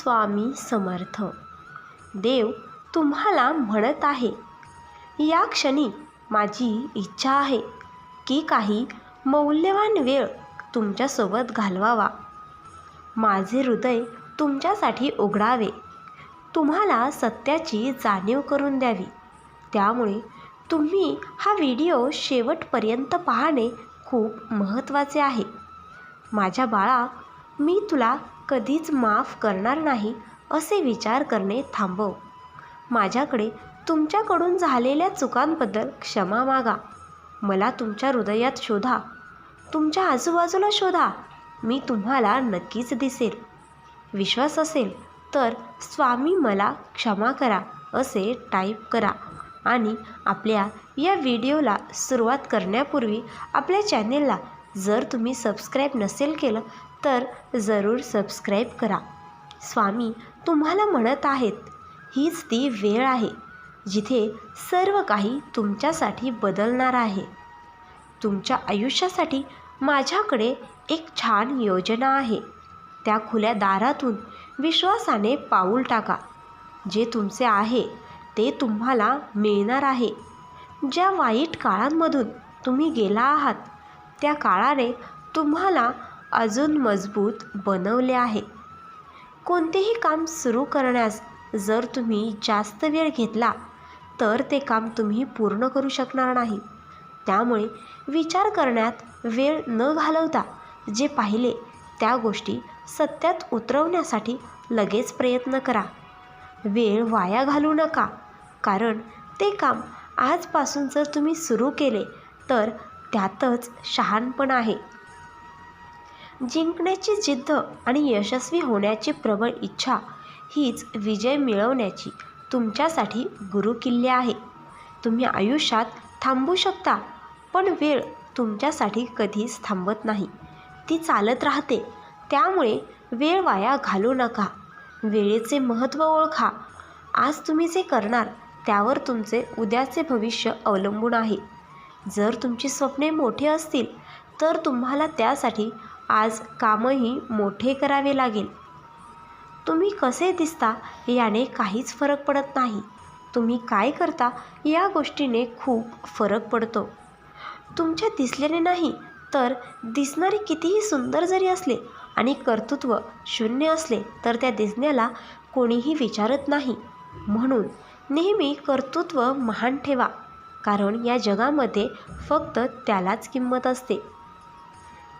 स्वामी समर्थ. देव तुम्हाला म्हणत आहे, या क्षणी माझी इच्छा आहे की काही मौल्यवान वेळ तुमच्यासोबत घालवावा. माझे हृदय तुमच्यासाठी उघडावे, तुम्हाला सत्याची जाणीव करून द्यावी. त्यामुळे तुम्ही हा व्हिडिओ शेवटपर्यंत पाहणे खूप महत्त्वाचे आहे. माझ्या बाळा, मी तुला कधीच माफ करणार नाही असे विचार करणे थांबव. माझ्याकडे तुमच्याकडून झालेल्या चुकांबद्दल क्षमा मागा. मला तुमच्या हृदयात शोधा, तुमच्या आजूबाजूला शोधा. मी तुम्हाला नक्कीच दिसेल. विश्वास असेल तर स्वामी मला क्षमा करा असे टाईप करा. आणि आपल्या या व्हिडिओला सुरुवात करण्यापूर्वी आपल्या चॅनेलला जर तुम्ही सबस्क्राईब नसेल केलं तर जरूर सबस्क्राईब करा. स्वामी तुम्हाला म्हणत आहेत, हीच ती वेळ आहे जिथे सर्व काही तुमच्यासाठी बदलणार आहे. तुमच्या आयुष्यासाठी माझ्याकडे एक छान योजना आहे. त्या खुल्या दारातून विश्वासाने पाऊल टाका. जे तुमचे आहे ते तुम्हाला मिळणार आहे. ज्या वाईट काळांमधून तुम्ही गेला आहात त्या काळाने तुम्हाला अजून मजबूत बनवले आहे. कोणतेही काम सुरू करण्यास जर तुम्ही जास्त वेळ घेतला तर ते काम तुम्ही पूर्ण करू शकणार नाही. त्यामुळे विचार करण्यात वेळ न घालवता जे पाहिले त्या गोष्टी सत्यात उतरवण्यासाठी लगेच प्रयत्न करा. वेळ वाया घालवू नका, कारण ते काम आजपासून जर तुम्ही सुरू केले तर त्यातच शहाणपण आहे. जिंकण्याची जिद्द आणि यशस्वी होण्याची प्रबळ इच्छा हीच विजय मिळवण्याची तुमच्यासाठी गुरुकिल्ली आहे. तुम्ही आयुष्यात थांबू शकता, पण वेळ तुमच्यासाठी कधीच थांबत नाही. ती चालत राहते. त्यामुळे वेळ वाया घालवू नका. वेळेचे महत्त्व ओळखा. आज तुम्ही जे करणार त्यावर तुमचे उद्याचे भविष्य अवलंबून आहे. जर तुमची स्वप्ने मोठी असतील तर तुम्हाला त्यासाठी आज कामही मोठे करावे लागेल. तुम्ही कसे दिसता याने काहीच फरक पडत नाही. तुम्ही काय करता या गोष्टीने खूप फरक पडतो. तुमच्या दिसल्याने नाही तर दिसणारे कितीही सुंदर जरी असले आणि कर्तृत्व शून्य असले तर त्या दिसण्याला कोणीही विचारत नाही. म्हणून नेहमी कर्तृत्व महान ठेवा, कारण या जगामध्ये फक्त त्यालाच किंमत असते.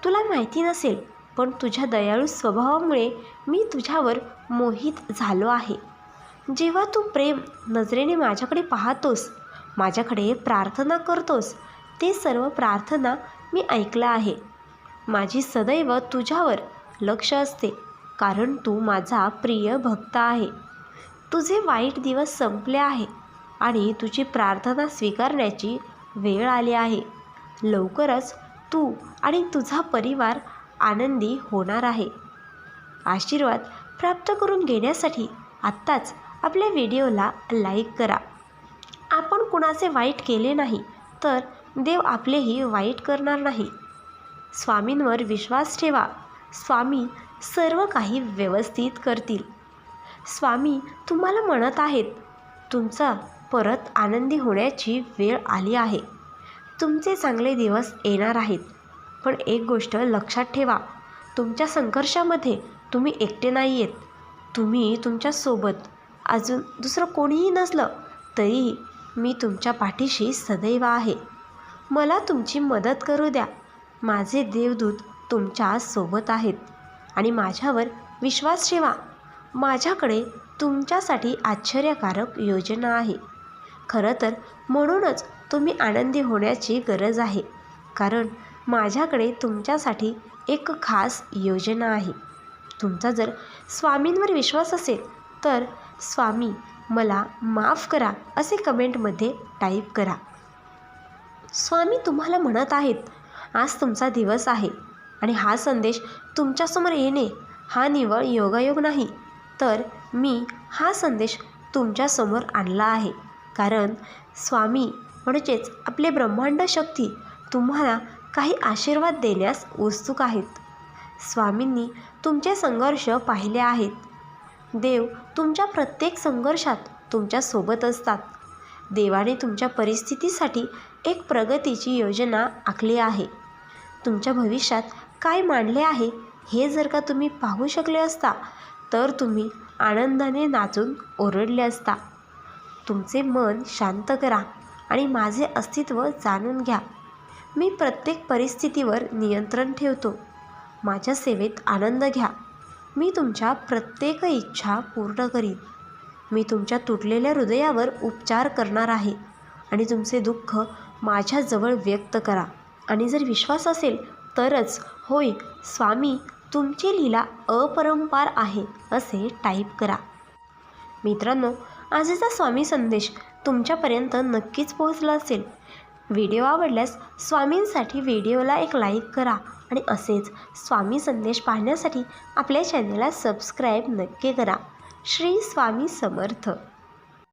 तुला माहिती नसेल, पण तुझ्या दयाळू स्वभावामुळे मी तुझ्यावर मोहित झालो आहे. जेव्हा तू प्रेम नजरेने माझ्याकडे पाहतोस, माझ्याकडे प्रार्थना करतोस, ते सर्व प्रार्थना मी ऐकलं आहे. माझी सदैव तुझ्यावर लक्ष असते, कारण तू माझा प्रिय भक्त आहे. तुझे वाईट दिवस संपले आहे आणि तुझी प्रार्थना स्वीकारण्याची वेळ आली आहे. लवकरच तू आणि तुझा परिवार आनंदी होणार आहे. आशीर्वाद प्राप्त करून घेण्यासाठी आत्ताच आपल्या व्हिडिओला लाईक करा. आपण कुणाचे वाईट केले नाही तर देव आपलेही वाईट करणार नाही. स्वामींवर विश्वास ठेवा. स्वामी सर्व काही व्यवस्थित करतील. स्वामी तुम्हाला म्हणत आहेत, तुमचा परत आनंदी होण्याची वेळ आली आहे. तुमचे चांगले दिवस येणार आहेत. पण एक गोष्ट लक्षात ठेवा, तुमच्या संघर्षामध्ये तुम्ही एकटे नाही आहेत. तुम्ही तुमच्यासोबत अजून दुसरं कोणीही नसलं तरीही मी तुमच्या पाठीशी सदैव आहे. मला तुमची मदत करू द्या. माझे देवदूत तुमच्या सोबत आहेत आणि माझ्यावर विश्वास ठेवा. माझ्याकडे तुमच्यासाठी आश्चर्यकारक योजना आहे. खरं तर म्हणूनच तुम्ही आनंदी होण्याची गरज आहे, कारण माझ्याकडे तुमच्यासाठी एक खास योजना आहे. तुमचा जर स्वामींवर विश्वास असेल तर स्वामी मला माफ करा असे कमेंटमध्ये टाईप करा. स्वामी तुम्हाला म्हणत आहेत, आज तुमचा दिवस आहे आणि हा संदेश तुमच्यासमोर येणे हा निव्वळ योगायोग नाही, तर मी हा संदेश तुमच्यासमोर आणला आहे. कारण स्वामी म्हणजेच आपले ब्रह्मांड शक्ती तुम्हाला काही आशीर्वाद देण्यास उत्सुक आहेत. स्वामींनी तुमचे संघर्ष पाहिले आहेत. देव तुमच्या प्रत्येक संघर्षात तुमच्यासोबत असतात. देवाने तुमच्या परिस्थितीसाठी एक प्रगतीची योजना आखली आहे. तुमच्या भविष्यात काय मांडले आहे हे जर का तुम्ही पाहू शकले असता तर तुम्ही आनंदाने नाचून ओरडले असता. तुमचे मन शांत करा आणि माझे अस्तित्व जाणून घ्या. मी प्रत्येक परिस्थितीवर नियंत्रण ठेवतो. माझ्या सेवेत आनंद घ्या. मी तुमच्या प्रत्येक इच्छा पूर्ण करीन. मी तुमच्या तुटलेल्या हृदयावर उपचार करणार आहे आणि तुमचे दुःख माझ्याजवळ व्यक्त करा. आणि जर विश्वास असेल तरच होय स्वामी तुमची लीला अपरंपार आहे असे टाईप करा. मित्रांनो, आजचा स्वामी संदेश तुमच्यापर्यंत नक्कीच पोहोचला असेल. व्हिडिओ आवडल्यास स्वामींसाठी व्हिडिओला एक लाईक करा आणि असेच स्वामी संदेश पाहण्यासाठी आपल्या चॅनलला सबस्क्राईब नक्की करा. श्री स्वामी समर्थ.